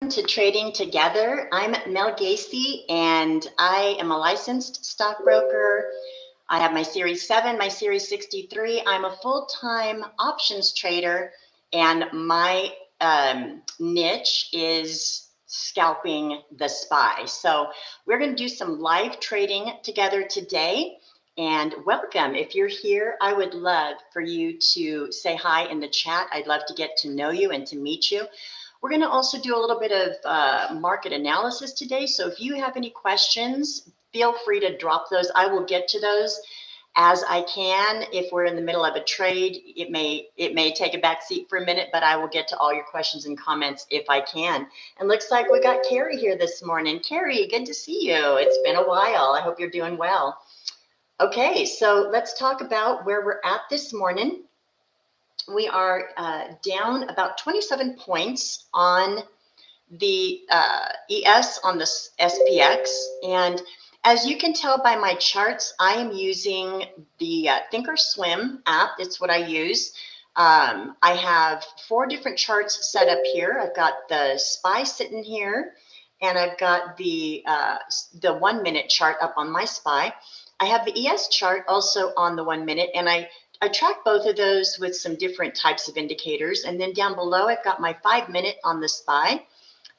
To Trading Together. I'm Mel Gacee, and I am a licensed stockbroker. I have my Series 7, my Series 63. I'm a full-time options trader, and my niche is scalping the SPY. So we're going to do some live trading together today. And welcome. If you're here, I would love for you to say hi in the chat. I'd love to get to know you and to meet you. We're going to also do a little bit of market analysis today. So if you have any questions, feel free to drop those. I will get to those as I can. If we're in the middle of a trade, it may take a back seat for a minute, but I will get to all your questions and comments if I can. And looks like we got Carrie here this morning. Carrie, good to see you. It's been a while. I hope you're doing well. Okay, so let's talk about where we're at this morning. We are down about 27 points on the ES on the SPX. And as you can tell by my charts, I am using the Thinkorswim app. It's what I use. I have 4 different charts set up here. I've got the SPY sitting here, and I've got the 1 minute chart up on my SPY. I have the ES chart also on the 1 minute, and I track both of those with some different types of indicators. And then down below, I've got my 5 minute on the SPY,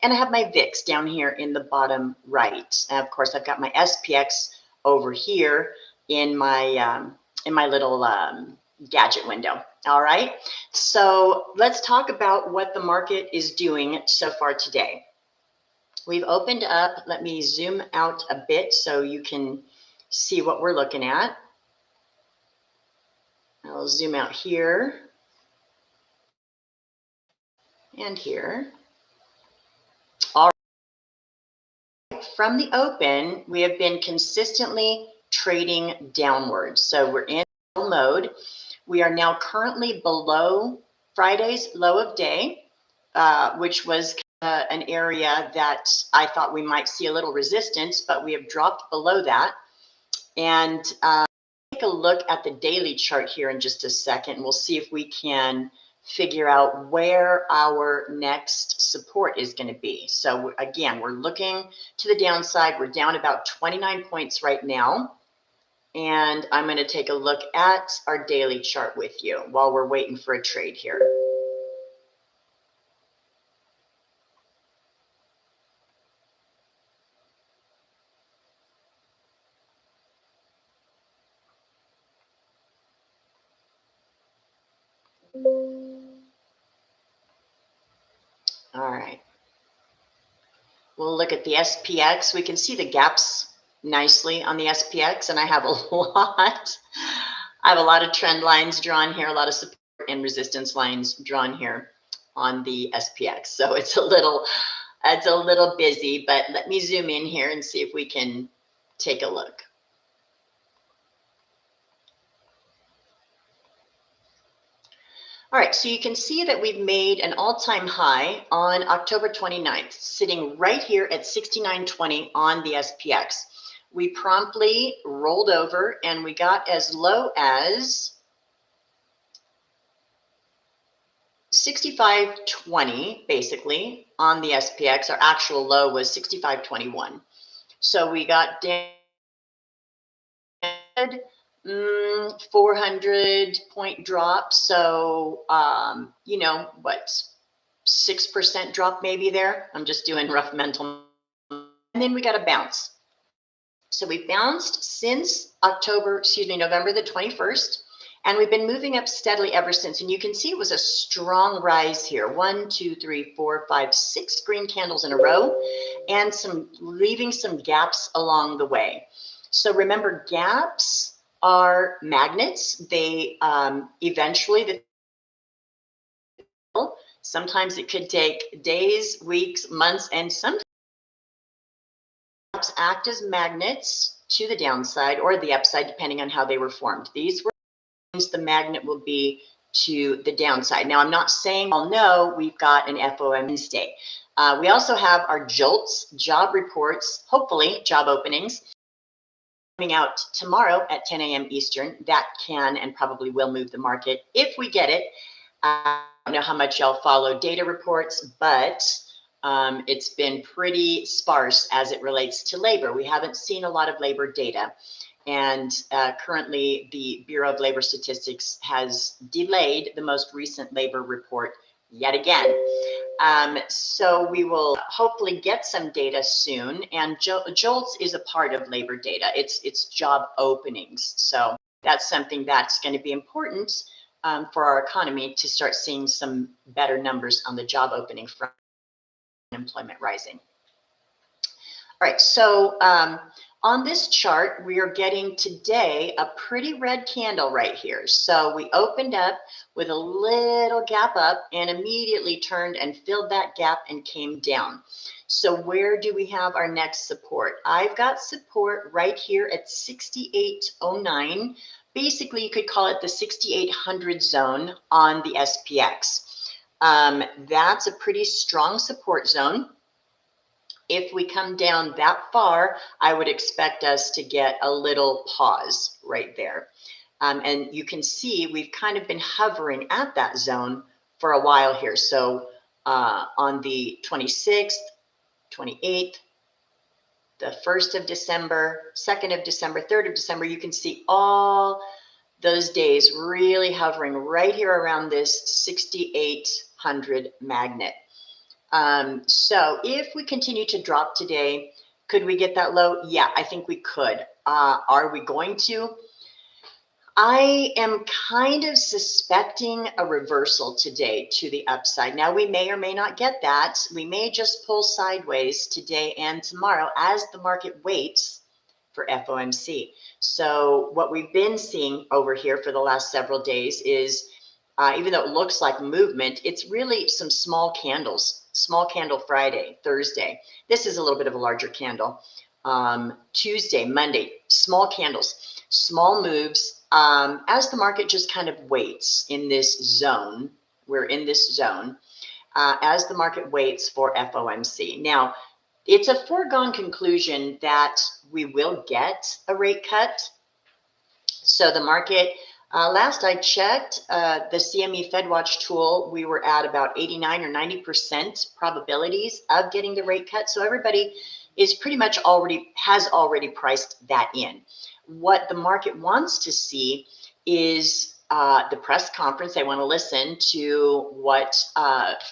and I have my VIX down here in the bottom right. And of course, I've got my SPX over here in my little gadget window. All right. So let's talk about what the market is doing so far today. We've opened up. Let me zoom out a bit so you can see what we're looking at. I'll zoom out here and here. All right. From the open, we have been consistently trading downwards. So we're in mode. We are now currently below Friday's low of day, which was an area that I thought we might see a little resistance, but we have dropped below that. And take a look at the daily chart here in just a second. We'll see if we can figure out where our next support is going to be. So again, we're looking to the downside. We're down about 29 points right now. And I'm going to take a look at our daily chart with you while we're waiting for a trade here. All right. We'll look at the SPX. We can see the gaps nicely on the SPX, and I have a lot of trend lines drawn here, a lot of support and resistance lines drawn here on the SPX. So it's a little busy, but let me zoom in here and see if we can take a look. All right, so you can see that we've made an all-time high on October 29th, sitting right here at 69.20 on the SPX. We promptly rolled over and we got as low as 65.20 basically on the SPX. Our actual low was 65.21. So we got down 400 point drop. So, you know, what, 6% drop maybe there. I'm just doing rough mental. And then we got a bounce. So we bounced since November the 21st, and we've been moving up steadily ever since. And you can see it was a strong rise here. 1, 2, 3, 4, 5, 6 green candles in a row, and leaving some gaps along the way. So remember, gaps are magnets. They eventually, sometimes it could take days, weeks, months, and sometimes act as magnets to the downside or the upside, depending on how they were formed. These were the magnet will be to the downside. Now, I'm not saying I'll know we've got an FOM Wednesday. We also have our JOLTS, job reports, hopefully job openings, coming out tomorrow at 10 a.m. Eastern. That can and probably will move the market if we get it. I don't know how much y'all follow data reports, but It's been pretty sparse as it relates to labor. We haven't seen a lot of labor data. And currently, the Bureau of Labor Statistics has delayed the most recent labor report yet again. So we will hopefully get some data soon. And JOLTS is a part of labor data. It's job openings. So that's something that's going to be important for our economy to start seeing some better numbers on the job opening front, unemployment rising. All right, so on this chart, we are getting today a pretty red candle right here. So we opened up with a little gap up and immediately turned and filled that gap and came down. So where do we have our next support? I've got support right here at 6809. Basically, you could call it the 6800 zone on the SPX. That's a pretty strong support zone. If we come down that far, I would expect us to get a little pause right there. And you can see we've kind of been hovering at that zone for a while here. So on the 26th, 28th, the 1st of December, 2nd of December, 3rd of December, you can see all those days really hovering right here around this 6800 magnet. So if we continue to drop today, could we get that low? Yeah, I think we could. Are we going to? I am kind of suspecting a reversal today to the upside. Now, we may or may not get that. We may just pull sideways today and tomorrow as the market waits for FOMC. So what we've been seeing over here for the last several days is, even though it looks like movement, it's really some small candles. Small candle Friday, Thursday. This is a little bit of a larger candle. Tuesday, Monday, small candles, small moves. As the market just kind of waits in this zone, we're in this zone, as the market waits for FOMC. Now, it's a foregone conclusion that we will get a rate cut. So the market, last I checked, the CME FedWatch tool, we were at about 89 or 90% probabilities of getting the rate cut. So everybody is pretty much has already priced that in. What the market wants to see is the press conference. They want to listen to what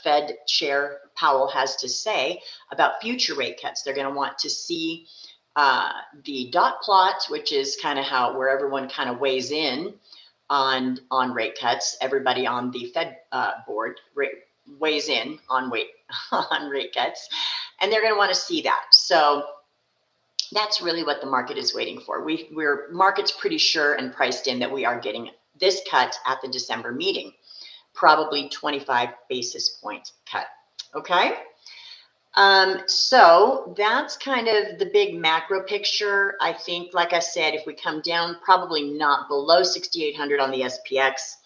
Fed Chair Powell has to say about future rate cuts. They're going to want to see the dot plot, which is kind of where everyone kind of weighs in on rate cuts. Everybody on the Fed board weighs in on rate cuts, and they're going to want to see that. So that's really what the market is waiting for. Market's pretty sure and priced in that we are getting this cut at the December meeting, probably 25 basis point cut. Okay. So that's kind of the big macro picture. I think, like I said, if we come down, probably not below 6,800 on the SPX.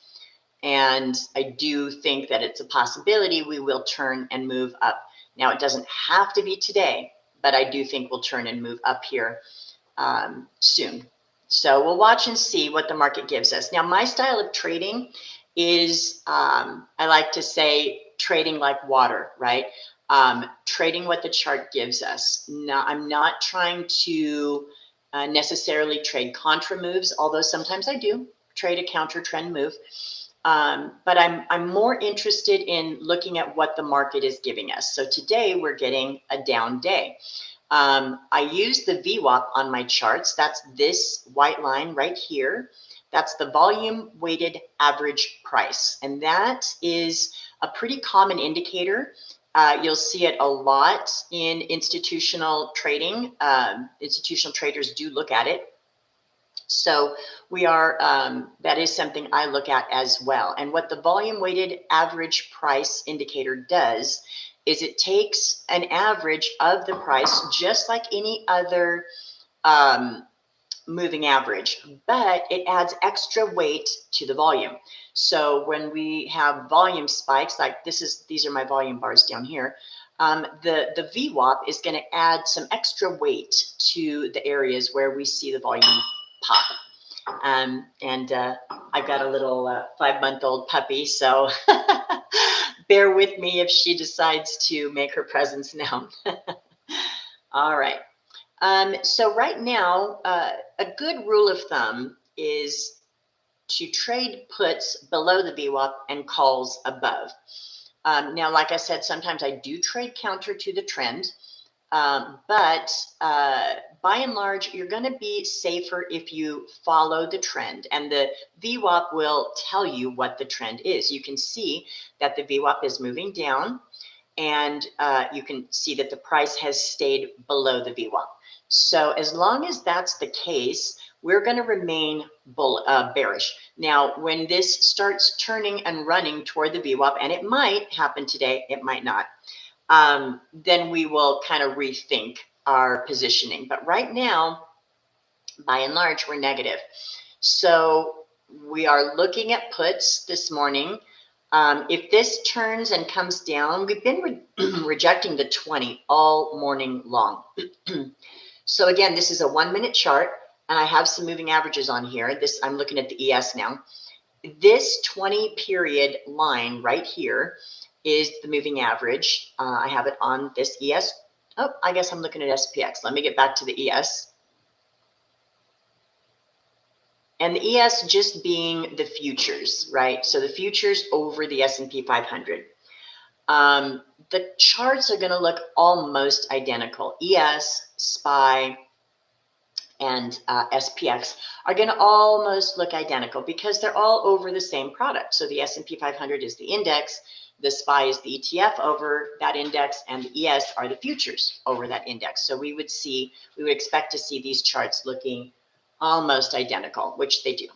And I do think that it's a possibility we will turn and move up. Now, it doesn't have to be today, but I do think we'll turn and move up here soon. So we'll watch and see what the market gives us. Now, my style of trading is, I like to say, trading like water, right? Trading what the chart gives us. Now, I'm not trying to necessarily trade contra moves, although sometimes I do trade a counter trend move. But I'm more interested in looking at what the market is giving us. So today we're getting a down day. I use the VWAP on my charts. That's this white line right here. That's the volume weighted average price. And that is a pretty common indicator. You'll see it a lot in institutional trading. Institutional traders do look at it. So we are, that is something I look at as well. And what the volume weighted average price indicator does is it takes an average of the price just like any other moving average, but it adds extra weight to the volume. So when we have volume spikes, like these are my volume bars down here, the VWAP is going to add some extra weight to the areas where we see the volume pop. And I've got a little 5-month-old puppy, so bear with me if she decides to make her presence known. All right. So right now, a good rule of thumb is to trade puts below the VWAP and calls above. Now, like I said, sometimes I do trade counter to the trend, but by and large, you're going to be safer if you follow the trend, and the VWAP will tell you what the trend is. You can see that the VWAP is moving down, and you can see that the price has stayed below the VWAP. So as long as that's the case, we're going to remain bearish. Now, when this starts turning and running toward the VWAP, and it might happen today, it might not, then we will kind of rethink our positioning. But right now, by and large, we're negative. So we are looking at puts this morning. If this turns and comes down, we've been rejecting the 20 all morning long. So again, this is a 1 minute chart, and I have some moving averages on here. I'm looking at the ES now. This 20 period line right here is the moving average. I have it on this ES. Oh, I guess I'm looking at SPX. Let me get back to the ES. And the ES just being the futures, right? So the futures over the S&P 500. The charts are going to look almost identical. ES, SPY, and SPX are going to almost look identical because they're all over the same product. So the S&P 500 is the index, the SPY is the ETF over that index, and the ES are the futures over that index. So we would expect to see these charts looking almost identical, which they do.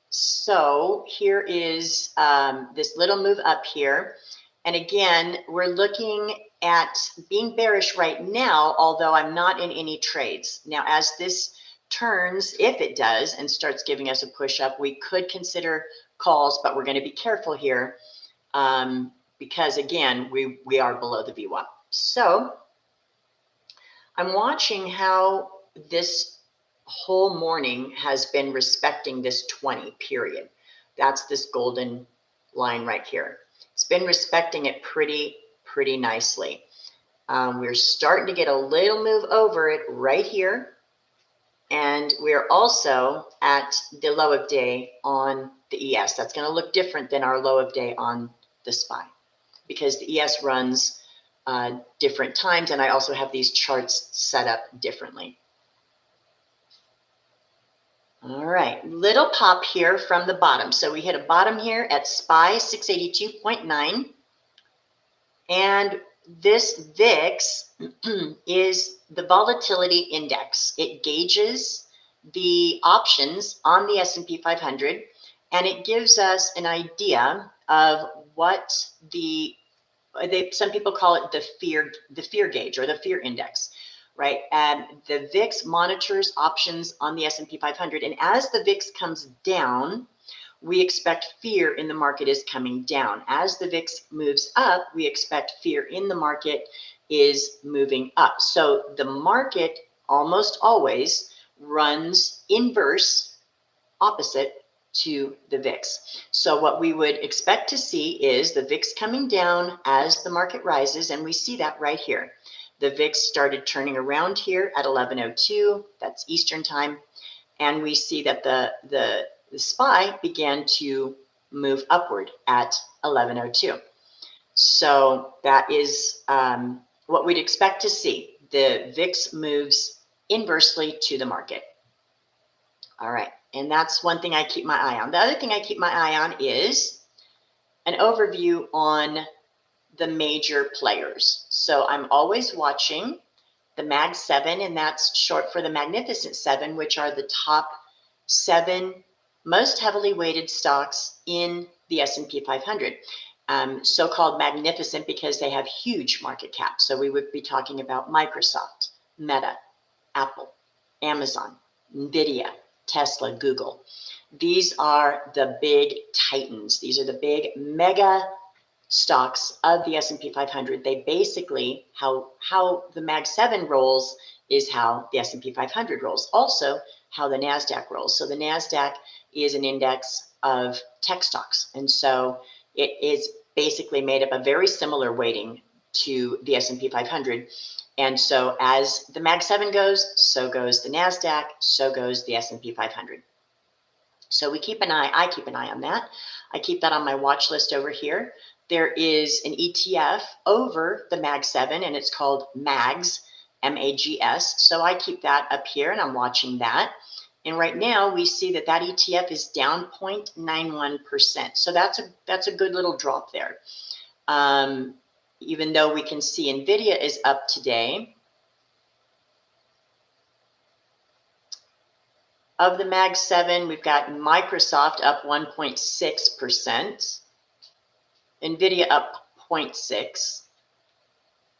So here is this little move up here. And again, we're looking at being bearish right now, although I'm not in any trades. Now, as this turns, if it does, and starts giving us a push up, we could consider calls, but we're going to be careful here because, again, we are below the VWAP. So I'm watching how this whole morning has been respecting this 20 period. That's this golden line right here. It's been respecting it pretty nicely. We're starting to get a little move over it right here. And we're also at the low of day on the ES. That's going to look different than our low of day on the SPY because the ES runs different times, and I also have these charts set up differently. All right, little pop here from the bottom. So we hit a bottom here at SPY 682.9. And this VIX is the volatility index. It gauges the options on the S&P 500, and it gives us an idea of what some people call it the fear gauge or the fear index. Right, and the VIX monitors options on the S&P 500, and as the VIX comes down, we expect fear in the market is coming down. As the VIX moves up, we expect fear in the market is moving up. So the market almost always runs inverse, opposite to the VIX. So what we would expect to see is the VIX coming down as the market rises, and we see that right here. The VIX started turning around here at 11:02, that's Eastern time, and we see that the SPY began to move upward at 11:02. So that is what we'd expect to see. The VIX moves inversely to the market. All right, and that's one thing I keep my eye on. The other thing I keep my eye on is an overview on the major players. So I'm always watching the Mag 7, and that's short for the Magnificent 7, which are the top 7 most heavily weighted stocks in the S&P 500. So-called magnificent because they have huge market cap. So we would be talking about Microsoft, Meta, Apple, Amazon, Nvidia, Tesla, Google. These are the big titans. These are the big mega stocks of the S&P 500. They basically, how the Mag 7 rolls is how the S&P 500 rolls. Also, how the NASDAQ rolls. So the NASDAQ is an index of tech stocks. And so It is basically made up of very similar weighting to the S&P 500. And so as the Mag 7 goes, so goes the NASDAQ, so goes the S&P 500. So I keep an eye on that. I keep that on my watch list over here. There is an ETF over the Mag 7, and it's called MAGS, M-A-G-S. So I keep that up here, and I'm watching that. And right now we see that that ETF is down 0.91%. So that's a good little drop there. Even though we can see NVIDIA is up today. Of the Mag 7, we've got Microsoft up 1.6%, NVIDIA up 0.6%,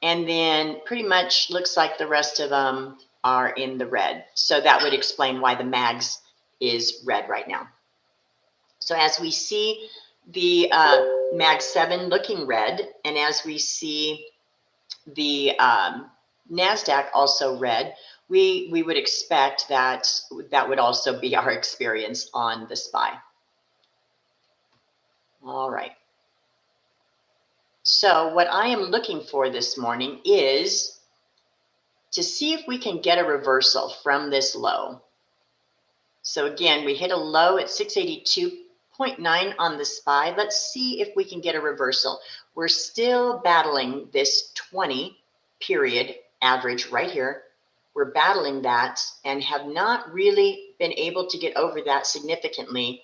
and then pretty much looks like the rest of them are in the red. So that would explain why the MAGS is red right now. So as we see the Mag 7 looking red, and as we see the NASDAQ also red, we would expect that that would also be our experience on the SPY. All right. So what I am looking for this morning is to see if we can get a reversal from this low. So again, we hit a low at 682.9 on the SPY. Let's see if we can get a reversal. We're still battling this 20 period average right here. We're battling that and have not really been able to get over that significantly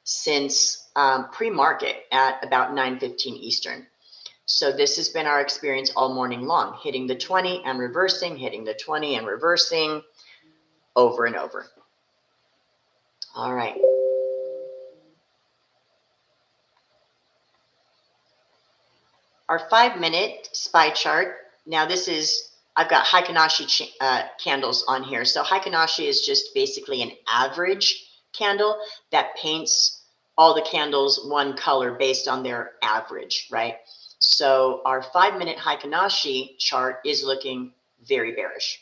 since pre-market at about 9:15 Eastern. So this has been our experience all morning long, hitting the 20 and reversing, hitting the 20 and reversing over and over. All right. Our 5-minute SPY chart. Now this is, I've got Heikin-Ashi candles on here. So Heikin-Ashi is just basically an average candle that paints all the candles one color based on their average, right? So our 5-minute Heikin-Ashi chart is looking very bearish.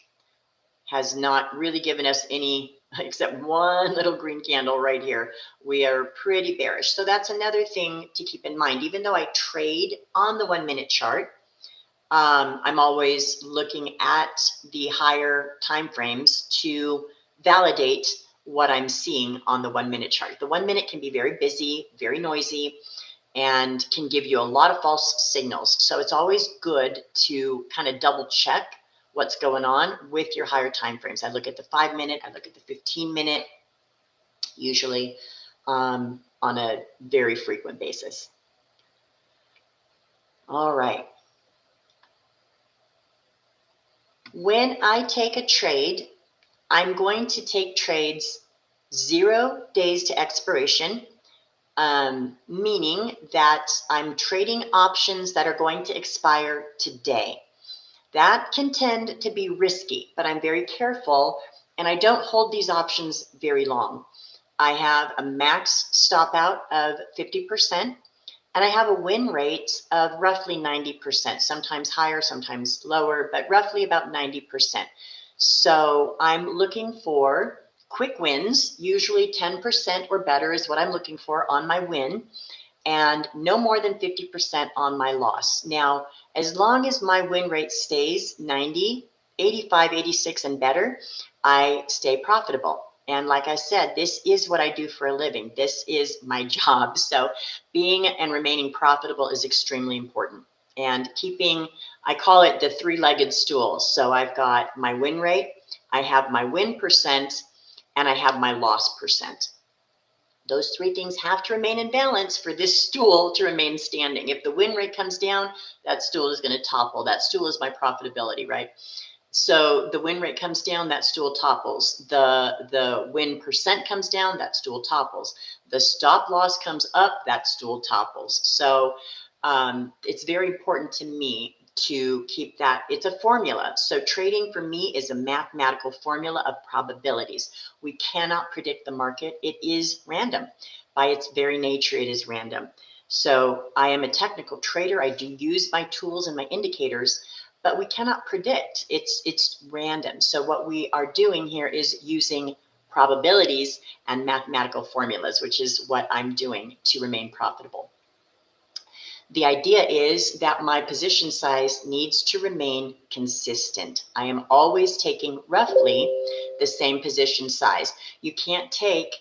Has not really given us any, except one little green candle right here. We are pretty bearish. So that's another thing to keep in mind. Even though I trade on the 1-minute chart, I'm always looking at the higher time frames to validate what I'm seeing on the 1-minute chart. The 1 minute can be very busy, very noisy, and can give you a lot of false signals. So it's always good to kind of double check what's going on with your higher time frames. I look at the 5-minute, I look at the 15-minute, usually on a very frequent basis. All right. When I take a trade, I'm going to take trades 0 days to expiration, meaning that I'm trading options that are going to expire today. That can tend to be risky, but I'm very careful and I don't hold these options very long. I have a max stop out of 50% and I have a win rate of roughly 90%, sometimes higher, sometimes lower, but roughly about 90%. So I'm looking for quick wins, usually 10% or better is what I'm looking for on my win, and no more than 50% on my loss. Now, as long as my win rate stays 90, 85, 86 and better, I stay profitable. And like I said, this is what I do for a living. This is my job. So being and remaining profitable is extremely important. And keeping, I call it the 3-legged stool. So I've got my win rate, I have my win percent, and I have my loss percent. Those 3 things have to remain in balance for this stool to remain standing. If the win rate comes down, that stool is going to topple. That stool is my profitability, right? So the win rate comes down, that stool topples. The win percent comes down, that stool topples. The stop loss comes up, that stool topples. So it's very important to me to keep that. It's a formula. So trading for me is a mathematical formula of probabilities. We cannot predict the market. It is random. By its very nature, it is random. So I am a technical trader. I do use my tools and my indicators, but we cannot predict. It's random. So what we are doing here is using probabilities and mathematical formulas, which is what I'm doing to remain profitable. The idea is that my position size needs to remain consistent. I am always taking roughly the same position size. You can't take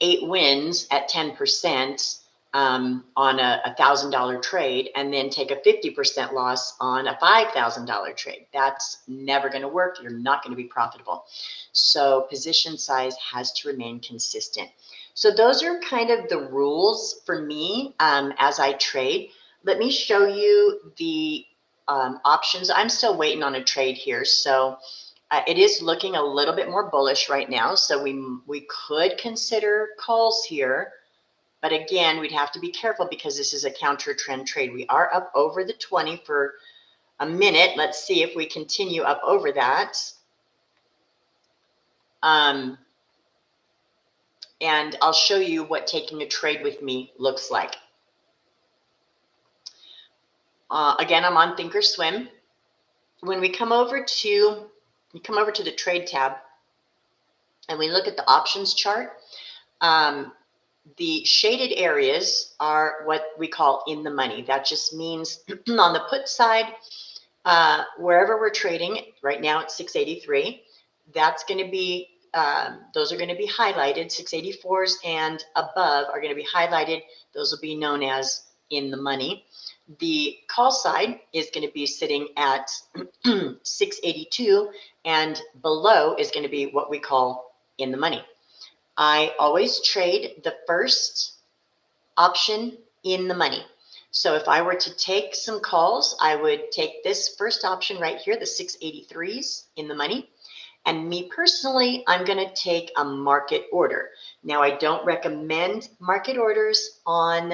8 wins at 10% on a $1,000 trade and then take a 50% loss on a $5,000 trade. That's never going to work. You're not going to be profitable. So position size has to remain consistent. So those are kind of the rules for me as I trade. Let me show you the options. I'm still waiting on a trade here. So it is looking a little bit more bullish right now. So we could consider calls here. But again, we'd have to be careful because this is a counter trend trade. We are up over the 20 for a minute. Let's see if we continue up over that. And I'll show you what taking a trade with me looks like. Again, I'm on Thinkorswim. When we come over to the trade tab and we look at the options chart, the shaded areas are what we call in the money. That just means on the put side, wherever we're trading, right now it's 683, that's going to be, those are going to be highlighted. 684s and above are going to be highlighted. Those will be known as in the money. The call side is going to be sitting at 682, and below is going to be what we call in the money. I always trade the first option in the money. So if I were to take some calls, I would take this first option right here, the 683s in the money. And me personally, I'm going to take a market order. Now, I don't recommend market orders on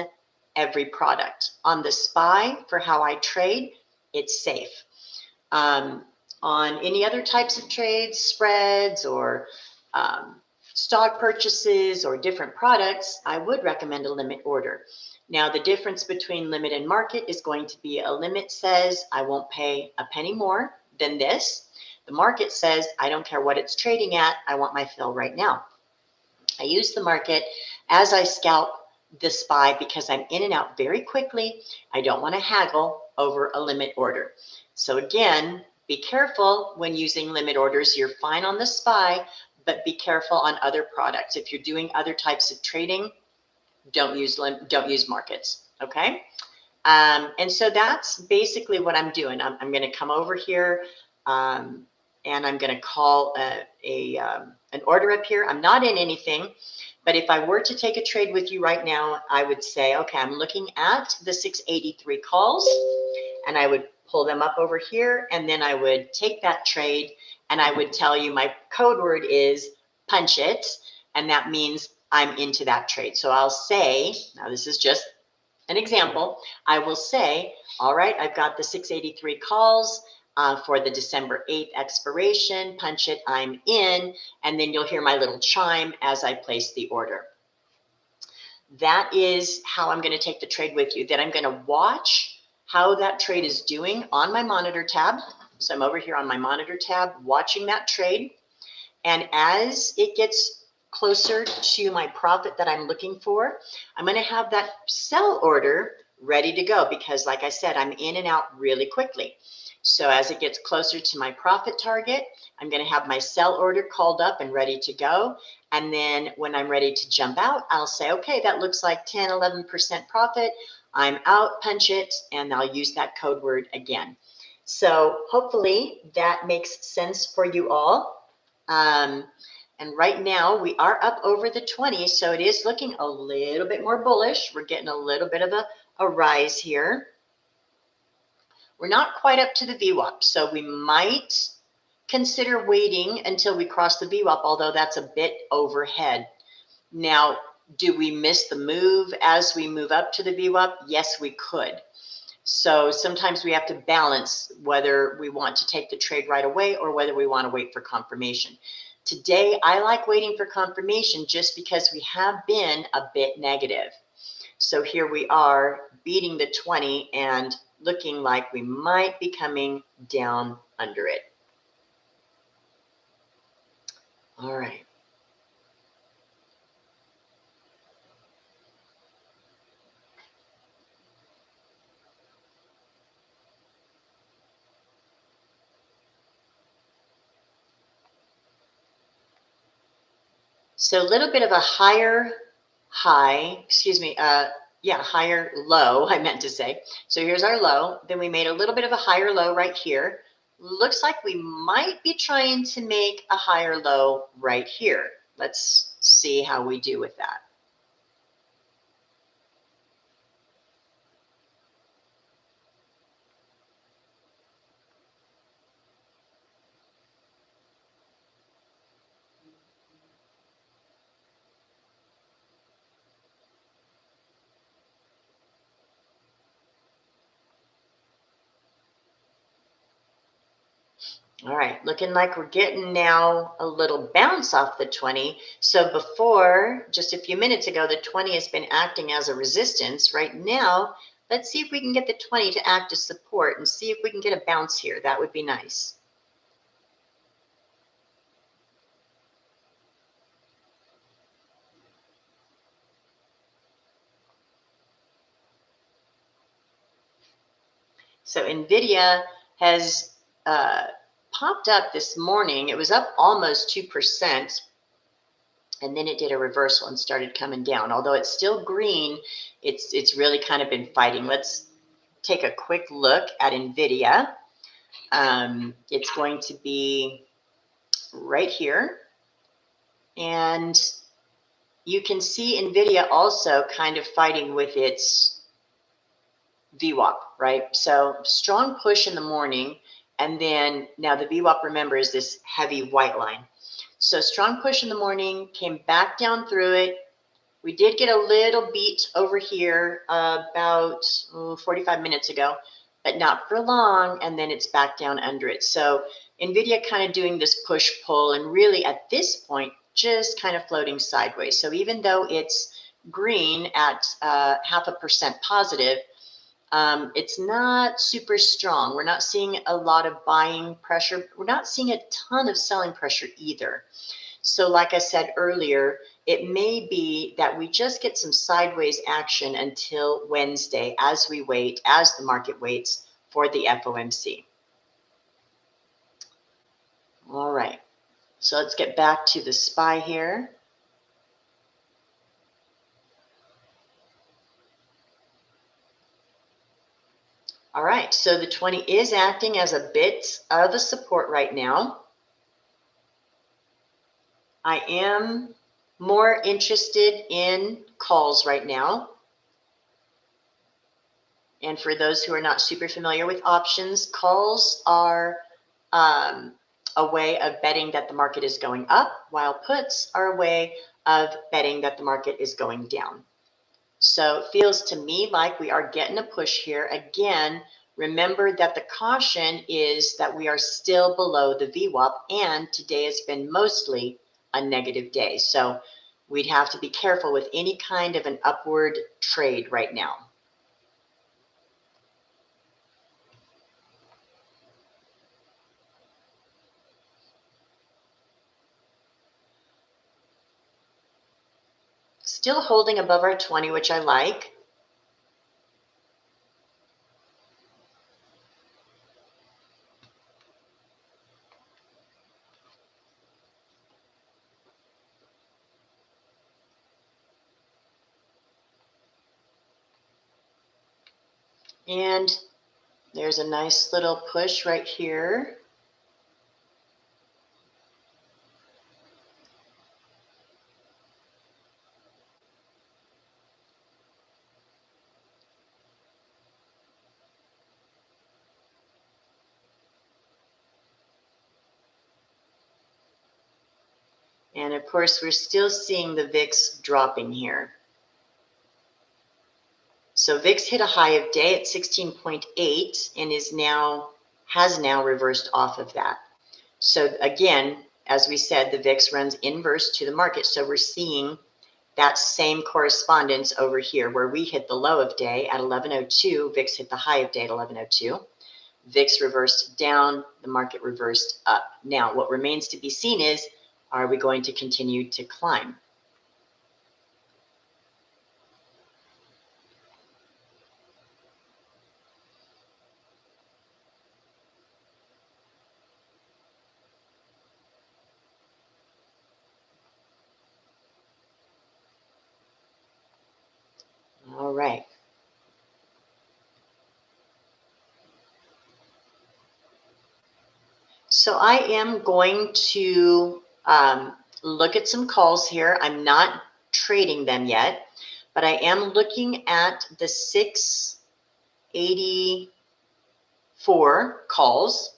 every product. On the SPY, for how I trade, it's safe. On any other types of trades, spreads, or stock purchases or different products, I would recommend a limit order. Now, the difference between limit and market is going to be a limit says I won't pay a penny more than this. The market says I don't care what it's trading at, I want my fill right now. I use the market as I scalp the SPY because I'm in and out very quickly. I don't want to haggle over a limit order. So again, be careful when using limit orders. You're fine on the SPY, but be careful on other products. If you're doing other types of trading, don't use markets, okay? And so that's basically what I'm doing. I'm going to come over here and I'm going to call an order up here. I'm not in anything, but if I were to take a trade with you right now, I would say, okay, I'm looking at the 683 calls, and I would pull them up over here, and then I would take that trade, and I would tell you my code word is punch it, and that means I'm into that trade. So I'll say, now this is just an example, I will say, all right, I've got the 683 calls for the December 8th expiration, punch it, I'm in, and then you'll hear my little chime as I place the order. That is how I'm going to take the trade with you. Then I'm going to watch how that trade is doing on my monitor tab. So I'm over here on my monitor tab watching that trade. And as it gets closer to my profit that I'm looking for, I'm going to have that sell order ready to go because, like I said, I'm in and out really quickly. So as it gets closer to my profit target, I'm going to have my sell order called up and ready to go. And then when I'm ready to jump out, I'll say, okay, that looks like 10, 11% profit. I'm out, punch it, and I'll use that code word again. So hopefully that makes sense for you all. And right now we are up over the 20, so it is looking a little bit more bullish. We're getting a little bit of a rise here. We're not quite up to the VWAP, so we might consider waiting until we cross the VWAP, although that's a bit overhead. Now, do we miss the move as we move up to the VWAP? Yes, we could. So sometimes we have to balance whether we want to take the trade right away or whether we want to wait for confirmation. Today, I like waiting for confirmation just because we have been a bit negative. So here we are beating the 20 and looking like we might be coming down under it. All right. So a little bit of a higher high, higher low, I meant to say. So here's our low. Then we made a little bit of a higher low right here. Looks like we might be trying to make a higher low right here. Let's see how we do with that. All right, looking like we're getting now a little bounce off the 20. So before, just a few minutes ago, the 20 has been acting as a resistance. Right now, let's see if we can get the 20 to act as support and see if we can get a bounce here. That would be nice. So NVIDIA has popped up this morning. It was up almost 2%, and then it did a reversal and started coming down. Although it's still green, it's really kind of been fighting. Let's take a quick look at NVIDIA. It's going to be right here. And you can see NVIDIA also kind of fighting with its VWAP, right? So strong push in the morning. And then now the VWAP, remember, is this heavy white line. So strong push in the morning, came back down through it. We did get a little beat over here about 45 minutes ago, but not for long. And then it's back down under it. So NVIDIA kind of doing this push pull and really at this point, just kind of floating sideways. So even though it's green at 0.5% positive, it's not super strong. We're not seeing a lot of buying pressure. We're not seeing a ton of selling pressure either. So like I said earlier, it may be that we just get some sideways action until Wednesday as we wait, as the market waits for the FOMC. All right, so let's get back to the SPY here. All right, so the 20 is acting as a bit of a support right now. I am more interested in calls right now. And for those who are not super familiar with options, calls are a way of betting that the market is going up, while puts are a way of betting that the market is going down. So it feels to me like we are getting a push here. Again, remember that the caution is that we are still below the VWAP, and today has been mostly a negative day. So we'd have to be careful with any kind of an upward trade right now. Still holding above our 20, which I like. And there's a nice little push right here. And of course, we're still seeing the VIX dropping here. So VIX hit a high of day at 16.8 and has now reversed off of that. So again, as we said, the VIX runs inverse to the market. So we're seeing that same correspondence over here where we hit the low of day at 11:02, VIX hit the high of day at 11:02. VIX reversed down, the market reversed up. Now, what remains to be seen is, are we going to continue to climb? All right. So I am going to look at some calls here. I'm not trading them yet, but I am looking at the 684 calls.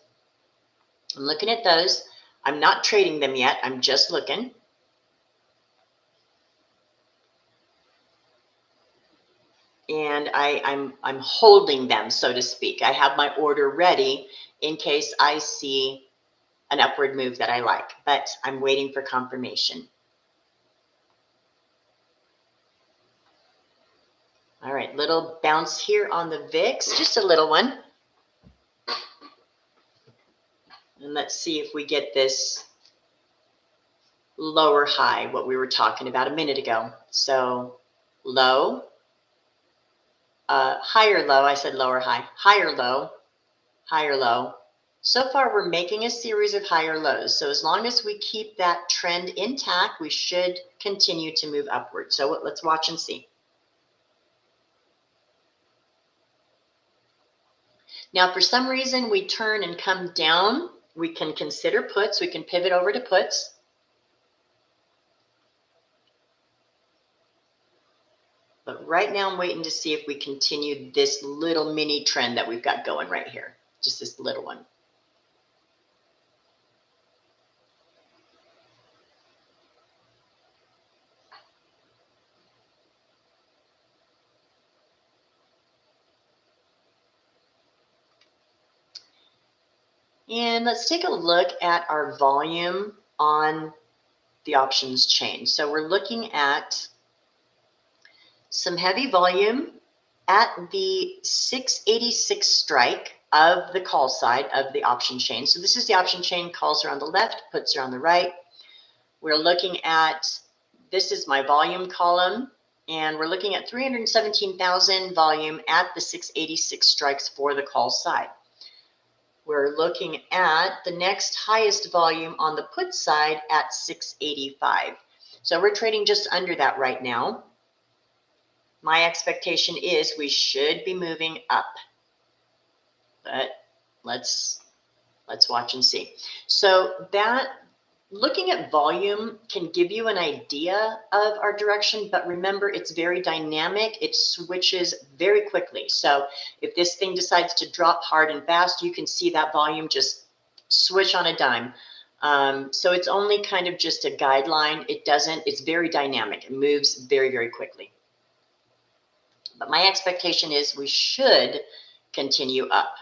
I'm looking at those. I'm not trading them yet. I'm just looking. And I'm holding them, so to speak. I have my order ready in case I see an upward move that I like, but I'm waiting for confirmation. All right, little bounce here on the VIX, just a little one. And let's see if we get this lower high, what we were talking about a minute ago. So low, higher low, I said lower high, higher low, higher low. So far, we're making a series of higher lows. So as long as we keep that trend intact, we should continue to move upward. So let's watch and see. Now, if for some reason we turn and come down, we can consider puts. We can pivot over to puts. But right now, I'm waiting to see if we continue this little mini trend that we've got going right here. Just this little one. And let's take a look at our volume on the options chain. So we're looking at some heavy volume at the 686 strike of the call side of the option chain. So this is the option chain. Calls are on the left, puts are on the right. We're looking at, this is my volume column, and we're looking at 317,000 volume at the 686 strikes for the call side. We're looking at the next highest volume on the put side at 685. So we're trading just under that right now. My expectation is we should be moving up, but let's watch and see. So that, looking at volume can give you an idea of our direction, but remember, it's very dynamic. It switches very quickly. So if this thing decides to drop hard and fast, you can see that volume just switch on a dime. So it's only kind of just a guideline. It's very dynamic. It moves very, very quickly. But my expectation is we should continue up.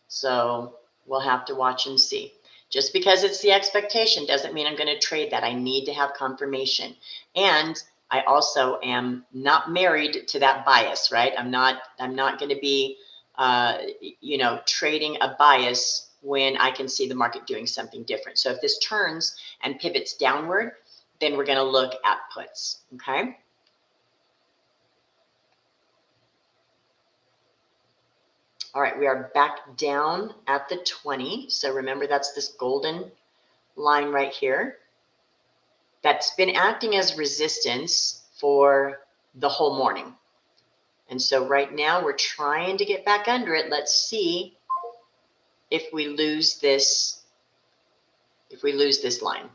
So we'll have to watch and see. Just because it's the expectation doesn't mean I'm going to trade that. I need to have confirmation. And I also am not married to that bias, right? I'm not going to be, trading a bias when I can see the market doing something different. So if this turns and pivots downward, then we're going to look at puts, okay? All right, we are back down at the 20. So remember, that's this golden line right here that's been acting as resistance for the whole morning. And so right now we're trying to get back under it. Let's see if we lose this, line.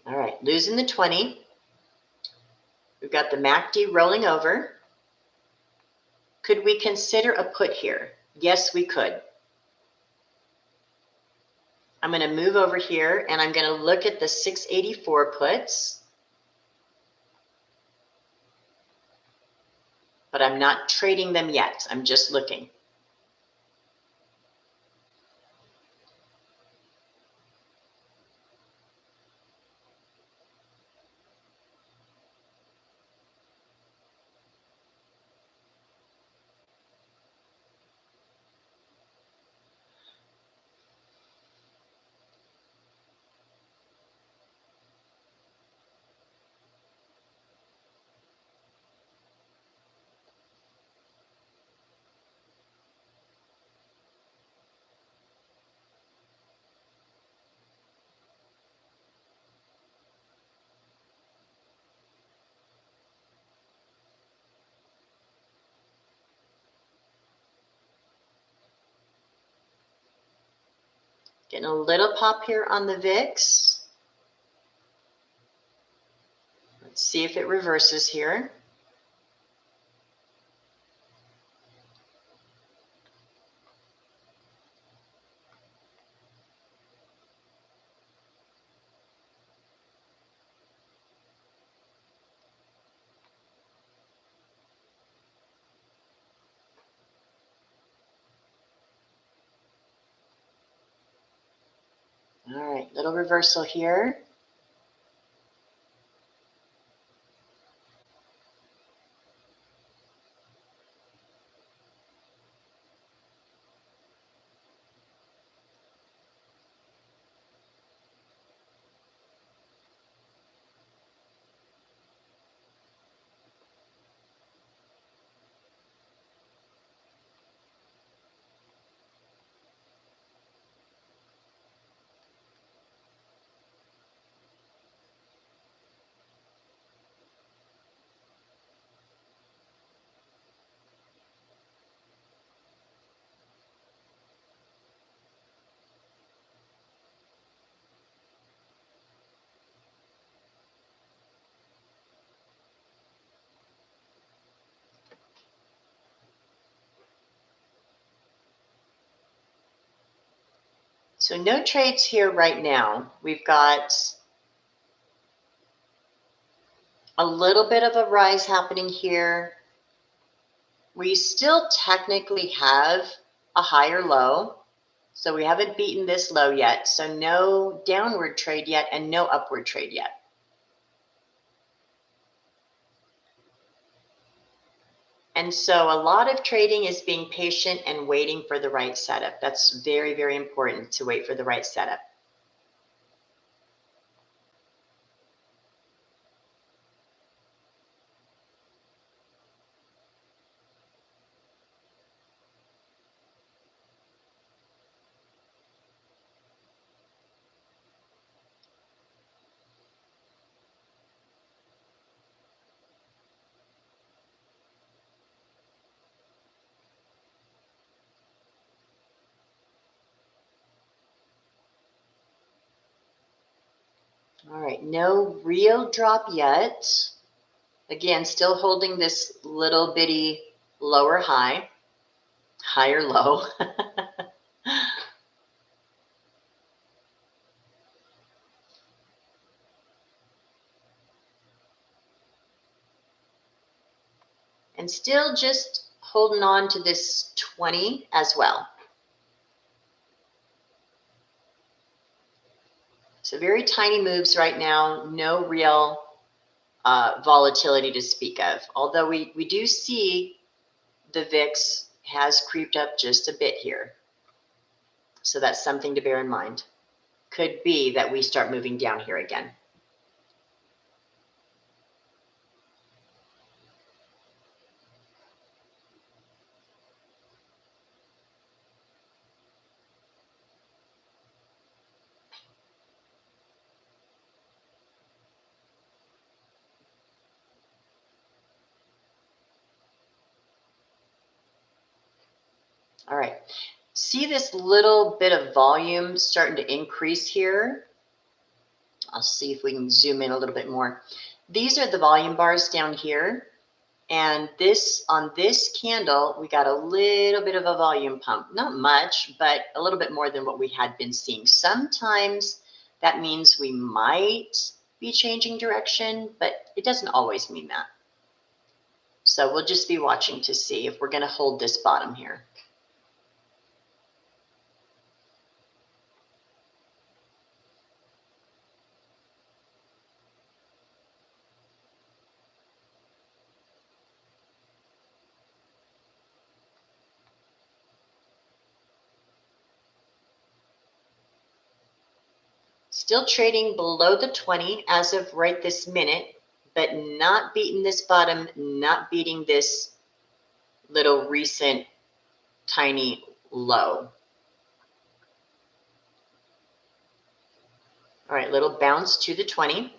All right, losing the 20. We've got the MACD rolling over. Could we consider a put here? Yes, we could. I'm going to move over here and I'm going to look at the 684 puts. But I'm not trading them yet. I'm just looking. Getting a little pop here on the VIX. Let's see if it reverses here. All right, little reversal here. So no trades here right now. We've got a little bit of a rise happening here. We still technically have a higher low. So we haven't beaten this low yet. So no downward trade yet and no upward trade yet. And so a lot of trading is being patient and waiting for the right setup. That's very, very important to wait for the right setup. All right, no real drop yet. Again, still holding this little bitty lower high, higher low. And still just holding on to this 20 as well. So very tiny moves right now, no real volatility to speak of. Although we do see the VIX has creeped up just a bit here. So that's something to bear in mind. Could be that we start moving down here again. All right. See this little bit of volume starting to increase here? I'll see if we can zoom in a little bit more. These are the volume bars down here. And this, on this candle, we got a little bit of a volume pump. Not much, but a little bit more than what we had been seeing. Sometimes that means we might be changing direction, but it doesn't always mean that. So we'll just be watching to see if we're going to hold this bottom here. Still trading below the 20 as of right this minute, but not beating this bottom, not beating this little recent tiny low. All right, little bounce to the 20.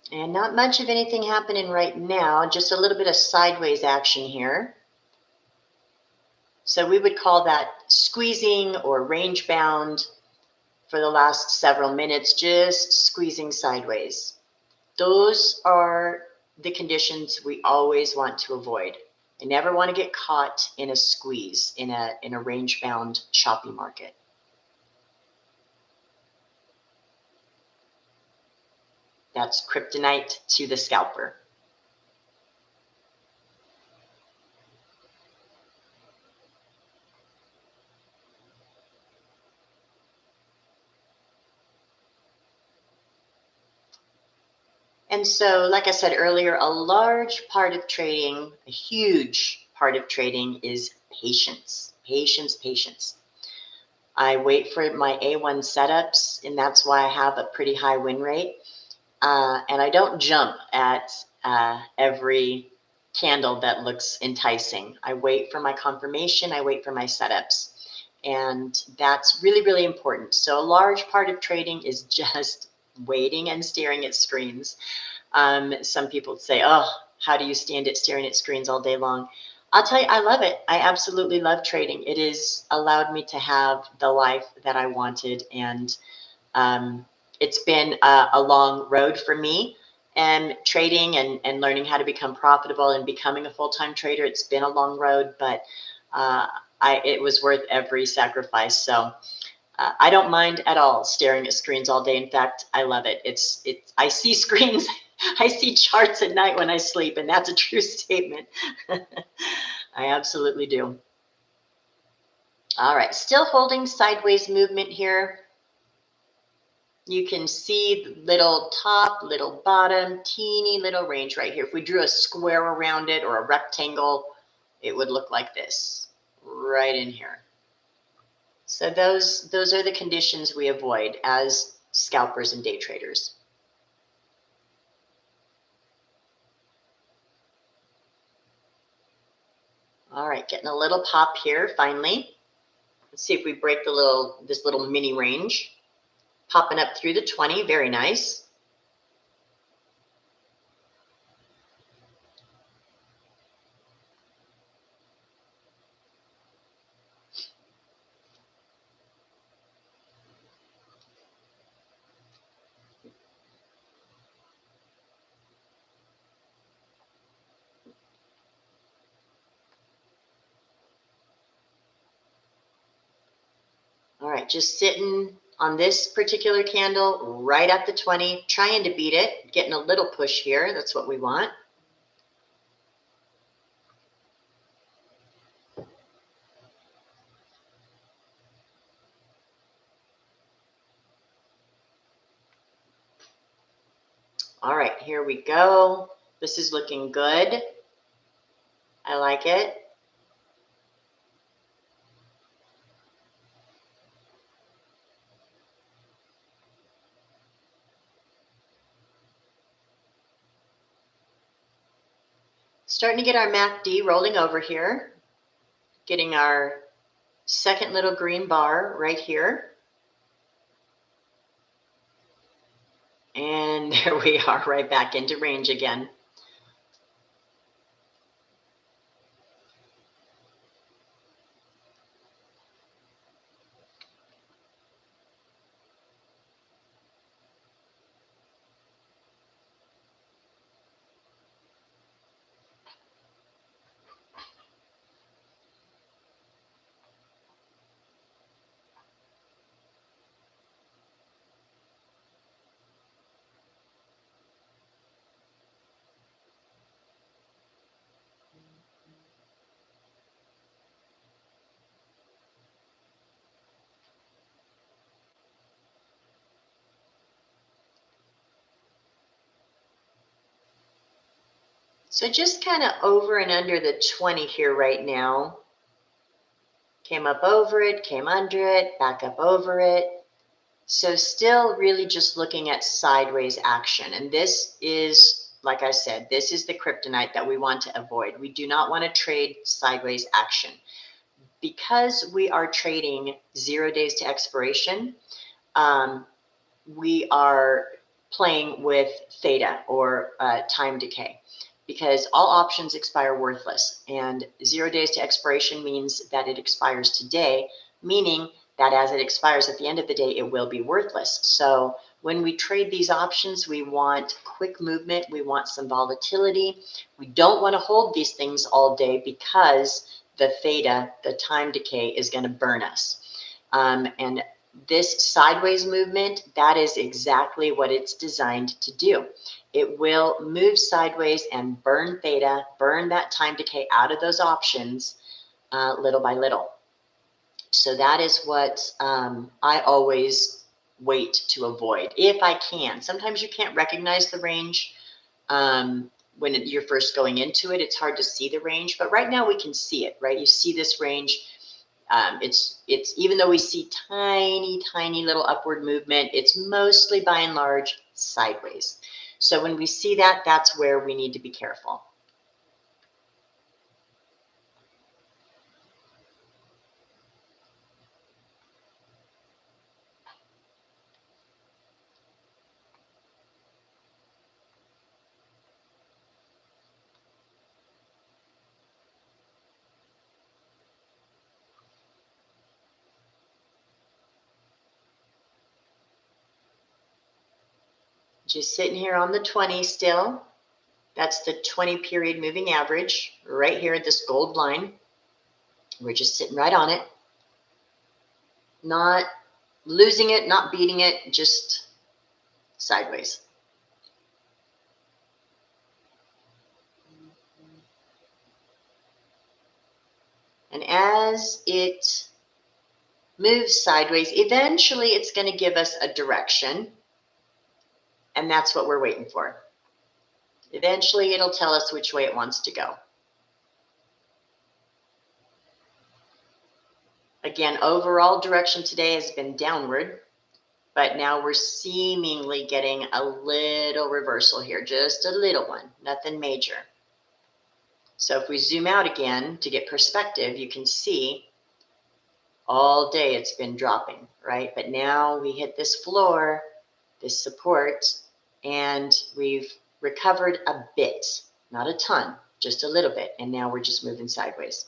And not much of anything happening right now, just a little bit of sideways action here. So we would call that squeezing or range bound for the last several minutes, just squeezing sideways. Those are the conditions we always want to avoid. I never want to get caught in a squeeze in a range bound choppy market. That's kryptonite to the scalper. And so, like I said earlier, a large part of trading, a huge part of trading is patience, patience, patience. I wait for my A1 setups, and that's why I have a pretty high win rate. And I don't jump at every candle that looks enticing. I wait for my confirmation, I wait for my setups. And that's really, really important. So a large part of trading is just waiting and staring at screens. Some people say, oh, how do you stand it staring at screens all day long? I'll tell you, I love it. I absolutely love trading. It has allowed me to have the life that I wanted. And it's been a long road for me. And trading and learning how to become profitable and becoming a full-time trader, it's been a long road, but it was worth every sacrifice. So I don't mind at all staring at screens all day. In fact, I love it. I see screens, I see charts at night when I sleep, and that's a true statement. I absolutely do. All right, still holding sideways movement here. You can see little top, little bottom, teeny little range right here. If we drew a square around it or a rectangle, it would look like this, right in here. So those are the conditions we avoid as scalpers and day traders. All right, getting a little pop here finally. Let's see if we break this little mini range. Popping up through the 20, very nice. All right, just sitting on this particular candle right at the 20, trying to beat it, getting a little push here. That's what we want. All right, here we go. This is looking good. I like it. Starting to get our MACD rolling over here. Getting our second little green bar right here. And there we are, right back into range again. So just kind of over and under the 20 here right now. Came up over it, came under it, back up over it. So still really just looking at sideways action. And this is, like I said, this is the kryptonite that we want to avoid. We do not want to trade sideways action. Because we are trading 0 days to expiration, we are playing with theta or time decay, because all options expire worthless, and 0 days to expiration means that it expires today, meaning that as it expires at the end of the day, it will be worthless. So when we trade these options, we want quick movement, we want some volatility. We don't want to hold these things all day because the theta, the time decay, is going to burn us. And this sideways movement, that is exactly what it's designed to do. It will move sideways and burn theta, burn that time decay out of those options little by little. So that is what I always wait to avoid if I can. Sometimes you can't recognize the range when you're first going into it. It's hard to see the range, but right now we can see it, right? You see this range. It's even though we see tiny little upward movement, it's mostly by and large sideways. So when we see that, that's where we need to be careful. Just sitting here on the 20 still. That's the 20 period moving average right here at this gold line. We're just sitting right on it. Not losing it, not beating it, just sideways. And as it moves sideways, eventually it's going to give us a direction. And that's what we're waiting for. Eventually it'll tell us which way it wants to go. Again, overall direction today has been downward, but now we're seemingly getting a little reversal here, just a little one, nothing major. So if we zoom out again to get perspective, you can see all day it's been dropping, right? But now we hit this floor, this support, and we've recovered a bit, not a ton, just a little bit. And now we're just moving sideways.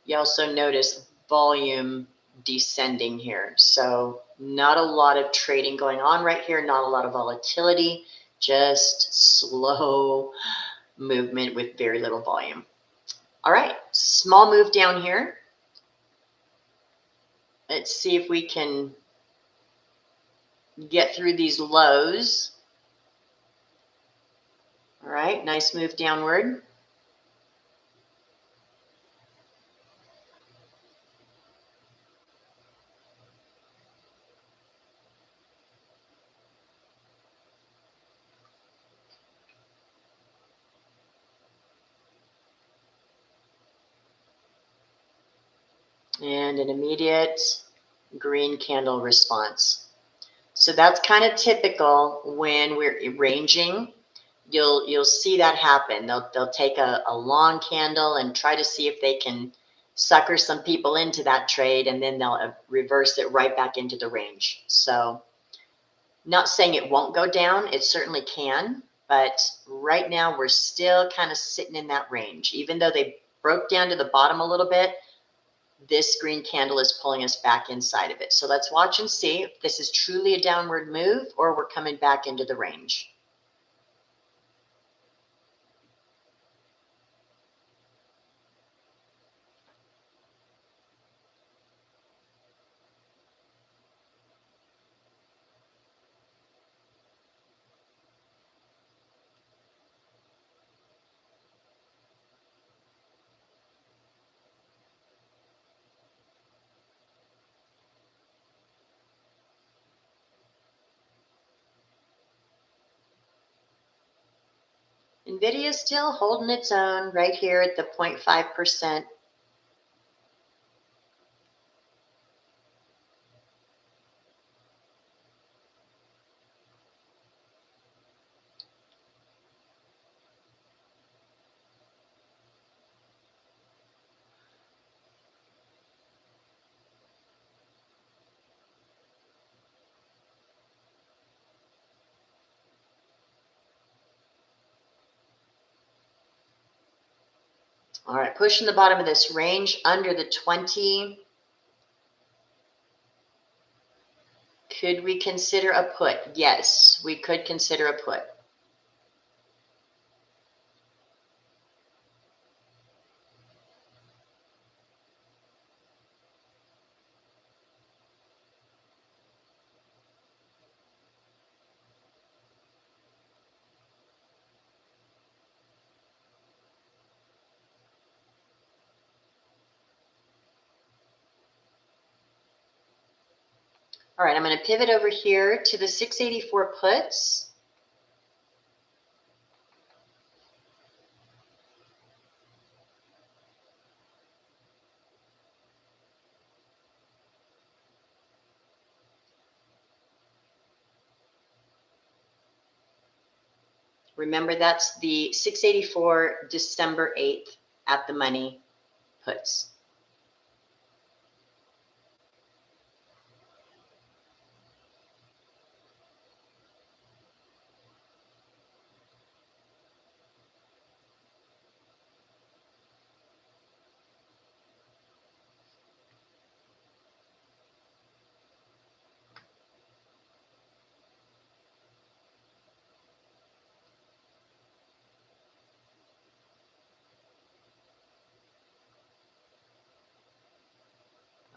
You also notice volume descending here. So not a lot of trading going on right here, not a lot of volatility, just slow movement with very little volume. All right, small move down here. Let's see if we can get through these lows. All right, nice move downward. And an immediate green candle response. So that's kind of typical when we're ranging. You'll see that happen. They'll take a long candle and try to see if they can sucker some people into that trade, and then they'll reverse it right back into the range. So not saying it won't go down, it certainly can, but right now we're still kind of sitting in that range. Even though they broke down to the bottom a little bit, this green candle is pulling us back inside of it. So let's watch and see if this is truly a downward move or we're coming back into the range. NVIDIA is still holding its own right here at the 0.5%. All right, pushing the bottom of this range under the 20. Could we consider a put? Yes, we could consider a put. All right, I'm going to pivot over here to the 684 puts. Remember, that's the 684 December 8th at the money puts.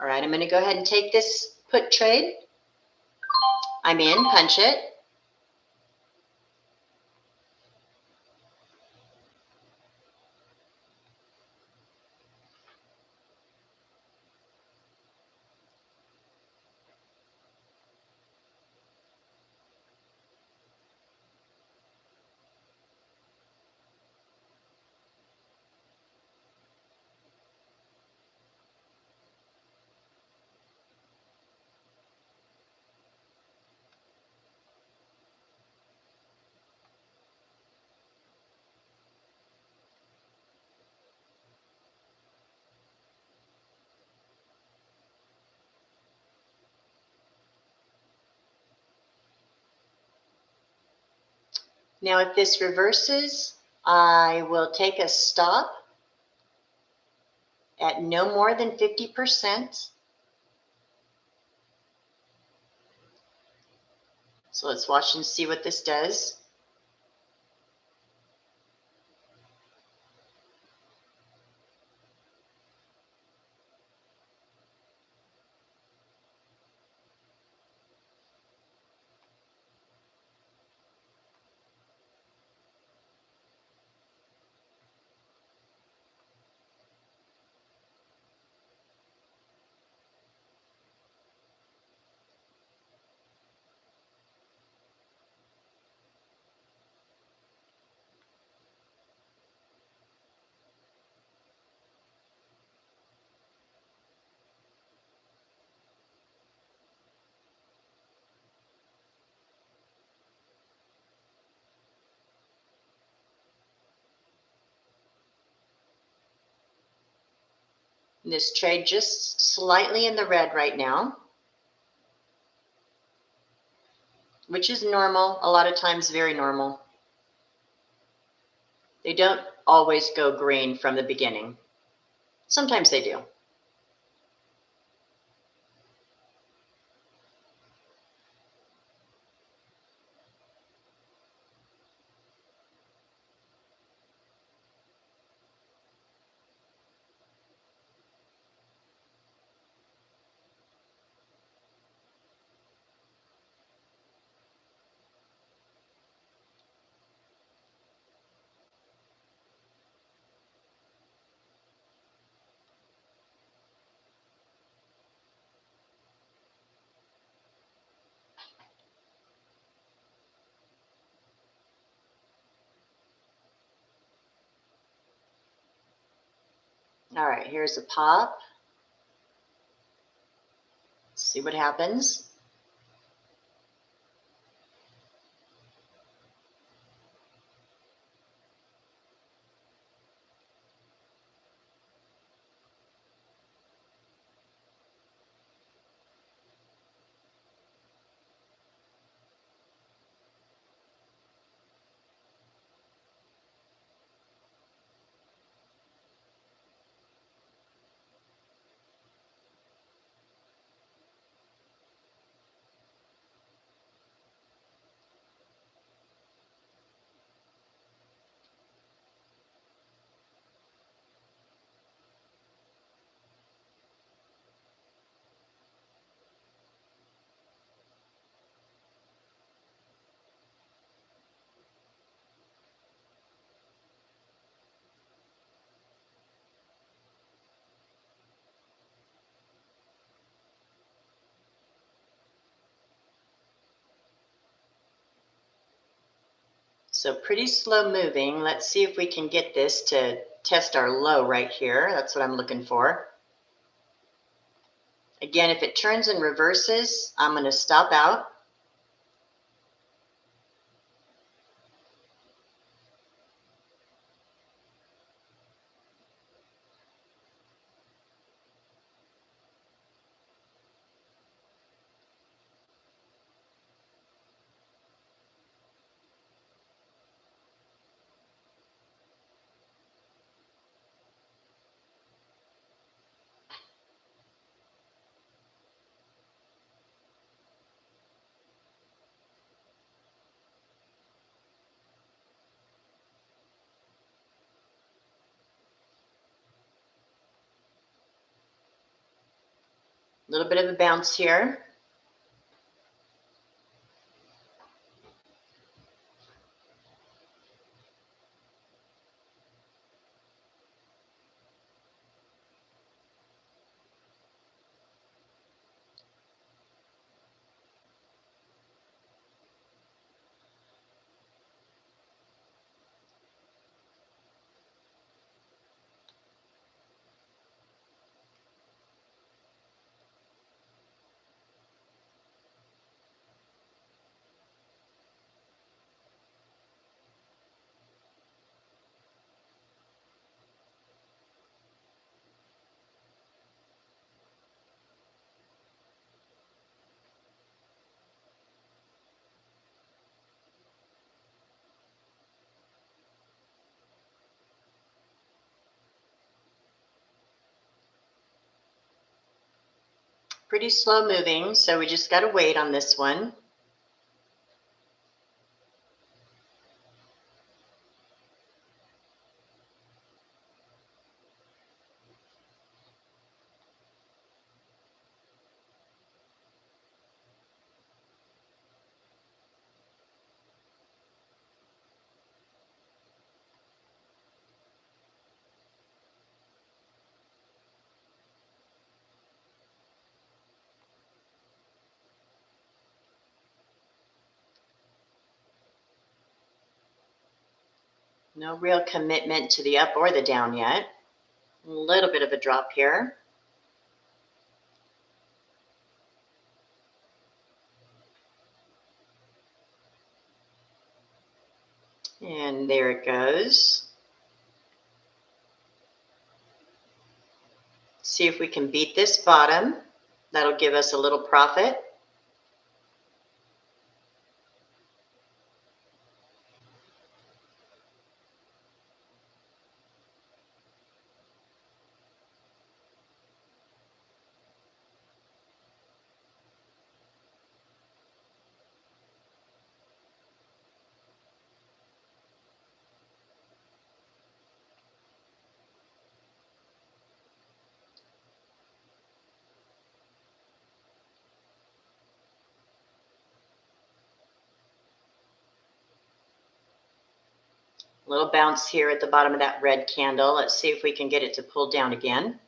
All right, I'm going to go ahead and take this put trade. I'm in, punch it. Now, if this reverses, I will take a stop at no more than 50%. So let's watch and see what this does. This trade just slightly in the red right now, which is normal, a lot of times very normal. They don't always go green from the beginning. Sometimes they do. All right, here's a pop. Let's see what happens. So pretty slow moving. Let's see if we can get this to test our low right here. That's what I'm looking for. Again, if it turns and reverses, I'm going to stop out. A little bit of a bounce here. Pretty slow moving, so we just got to wait on this one. No real commitment to the up or the down yet. A little bit of a drop here. And there it goes. See if we can beat this bottom. That'll give us a little profit. A little bounce here at the bottom of that red candle. Let's see if we can get it to pull down again.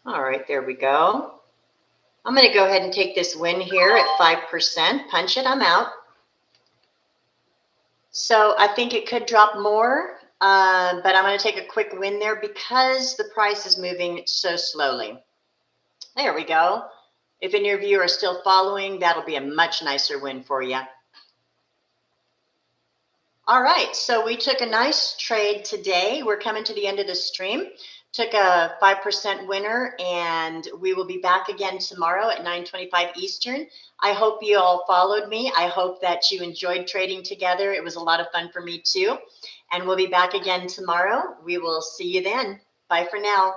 All right, there we go. I'm going to go ahead and take this win here at 5%. Punch it, I'm out. So I think it could drop more, but I'm going to take a quick win there because the price is moving so slowly. There we go. If any of you are still following, that'll be a much nicer win for you. All right, so we took a nice trade today. We're coming to the end of the stream. took a 5% winner, and we will be back again tomorrow at 9:25 Eastern. I hope you all followed me. I hope that you enjoyed trading together. It was a lot of fun for me too. And we'll be back again tomorrow. We will see you then. Bye for now.